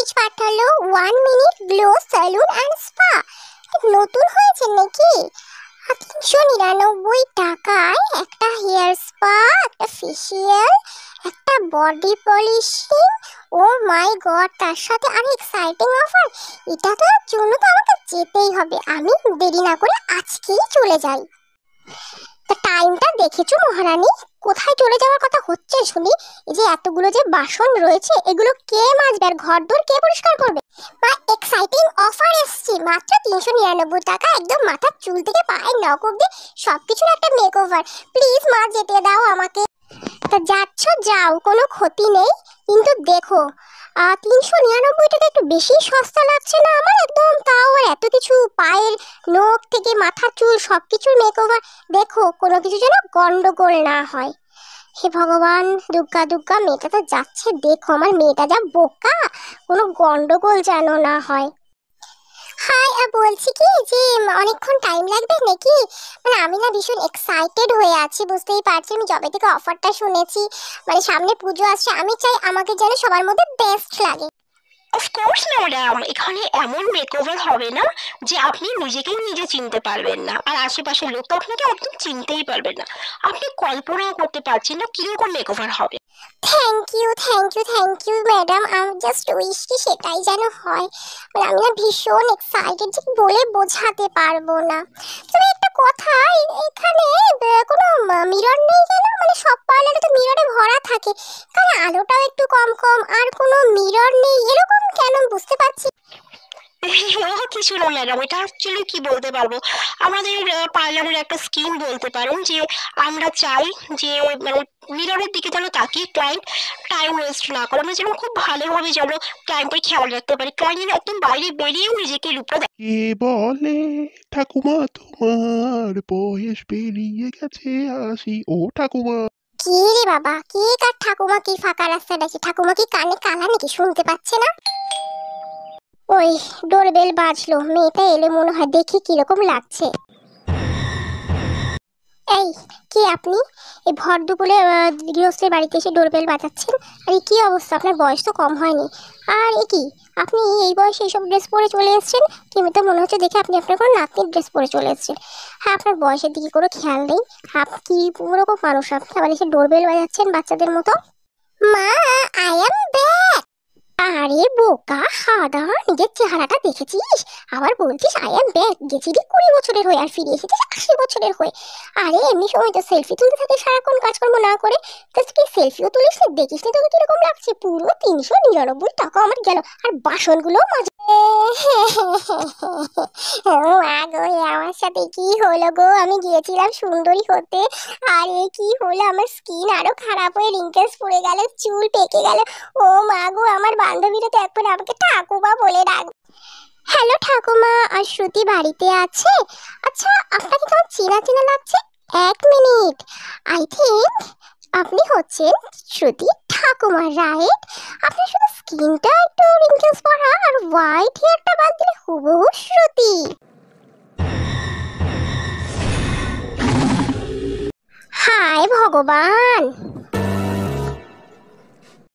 Message পাঠালো 1 minute glow salon and spa. নতুন হয়েছে নাকি? 399 টাকায় একটা হেয়ার স্পা, একটা ফেসিয়াল, একটা body polishing. Oh my god, তার সাথে আরো এক্সাইটিং অফার। এটার জন্য তো আমাকে যেতেই হবে। আমি দেরি না করে আজকেই চলে যাই। তা টাইমটা দেখেছো মহারানী? কোথায় চলে যাওয়ার কথা হচ্ছে শুনি? এই যে এতগুলো যে বাসন রয়েছে, এগুলো কে মাজবে আর ঘর দোর কে পরিষ্কার করবে? মা, এক্সাইটিং অফার এসছে মাত্র 399 টাকা, একদম মাথার চুল থেকে পায়ের নখ অব্দি সবকিছুর একটা মেকওভার। প্লিজ মা, যেতে দাও আমাকে। তা যাচ্ছ যাও, কোনো ক্ষতি নেই, কিন্তু দেখো 399 টাকা একটু বেশি সস্তা লাগছে না আমার? একদম, তাও আর এত কিছু, পায়ের নখ থেকে মাথার চুল সবকিছুর মেকওভার। দেখো কোনো কিছু যেন গন্ডগোল না হয়। হে ভগবান, দুর্গা দুর্গা, মেয়েটা তো যাচ্ছে, দেখো আমার মেয়েটা যা বোকা, কোনো গন্ডগোল যেন না হয়। হাই, বলছি কি যে অনেকক্ষণ টাইম লাগবে নাকি? মানে আমি না ভীষণ এক্সাইটেড হয়ে আছি, বুঝতেই পারছি। আমি যবে থেকে অফারটা শুনেছি, মানে সামনে পুজো আসছে, আমি চাই আমাকে যেন সবার মধ্যে বেস্ট লাগে। অফকোর্স ম্যাডাম, এখানে এমন মেকওভার হবে না যে আপনি নিজেকেই নিজে চিনতে পারবেন না, আর আশেপাশের লোক তো আপনাকে একদম চিনতেই পারবেন না। আপনি কল্পনাও করতে পারছেন না কিরকম মেকওভার হবে। Thank you, thank you, thank you madam. আমি জাস্ট উইশ কি সেটাই যেন হয়। মানে আমি না ভীষণ এক্সাইটেড, যে বলে বোঝাতে পারবো না। তবে একটা কথা, এখানে কোনো মিরর নেই কেন? মানে সব পার্লারে তো মিররে ভরা থাকে, কারণ আলোটাও একটু কম কম, আর কোনো মিরর নেই, এরকম কেন বুঝতে পারছি। কিছু না ম্যাডাম, এটা অ্যাকচুয়ালি কি বলতে পারবো, আমাদের পার্লারের একটা স্কিম বলতে পারেন, যে আমরা চাই যে মানে মিররের দিকে যেন তাকিয়ে ক্লায়েন্ট টাইম ওয়েস্ট না করে, আমরা যেন খুব ভালোভাবে যেন ক্লায়েন্টের খেয়াল রাখতে পারি, ক্লায়েন্ট যেন একদম বাইরে বেরিয়েও নিজেকে রূপটা দেয়। কে বলে ঠাকুমা তোমার বয়স পেরিয়ে গেছে 80? ও ঠাকুমা। কি রে বাবা, কে কার ঠাকুমা? কি ফাঁকা রাস্তায় ডাকি? ঠাকুমা কি কানে কালা নাকি, শুনতে পাচ্ছে না? ওই ডোরবেল বাজলো, মেয়েটা এলে মনে হয়, দেখি কিরকম লাগছে। এই, কি আপনি এই ভর দুপুরে গৃহস্থের বাড়িতে এসে ডোরবেল বাজাচ্ছেন? আর কি অবস্থা, আপনার বয়স তো কম হয়নি। আর এ কি, আপনি এই বয়সে এইসব ড্রেস পরে চলে এসেছেন? কিন্তু তো মনে হচ্ছে দেখে আপনি আপনার কোনো নাতনির ড্রেস পরে চলে এসেছেন। হ্যাঁ, আপনার বয়সের দিকে কোনো খেয়াল নেই। আপনি কি পুরোরকম মানুষ, আপনি আবার এসে ডোরবেল বাজাচ্ছেন বাচ্চাদের মতো? মা, আই এম ব্যাক। আরে বোকা হাদা, নিজের চেহারাটা দেখেছিস? আবার বলছিস আই এম ব্যাক? গেছিলি 20 বছরের হয়ে, আর ফিরে এসেছিস 80 বছরের হয়ে। আরে এমনি সময় তো সেলফি তুলতে থাকে সারাক্ষণ কাজকর্ম না করে, তো তুই সেলফিও তুলিস না? দেখিস না তোকে কিরকম লাগছে? পুরো 399 টাকা আমার গেল, আর বাসনগুলো মাঝে। আমার সাথে কি হলো গো? আমি গিয়েছিলাম সুন্দরী হতে, আর এ কি হলো? আমার স্কিন আরো খারাপ হয়ে রিঙ্কেলস পড়ে গেল, চুল পেকে গেল। ও মা গো, আমার বান্ধবীরা তো এখন আমাকে ঠাকুমা বলে ডাকবে। হ্যালো ঠাকুমা, আর শ্রুতি বাড়িতে আছে? আচ্ছা, আপনাকে কেমন চেনা চেনা লাগছে। 1 মিনিট, আই থিঙ্ক আপনি হচ্ছেন শ্রুতি ঠাকুমা, রাইট? আপনার শুধু স্কিনটা একটু রিঙ্কেলস পড়া, আর হোয়াইট হেয়ারটা বাদ দিলে হুবহু শ্রুতি। হায় ভগবান!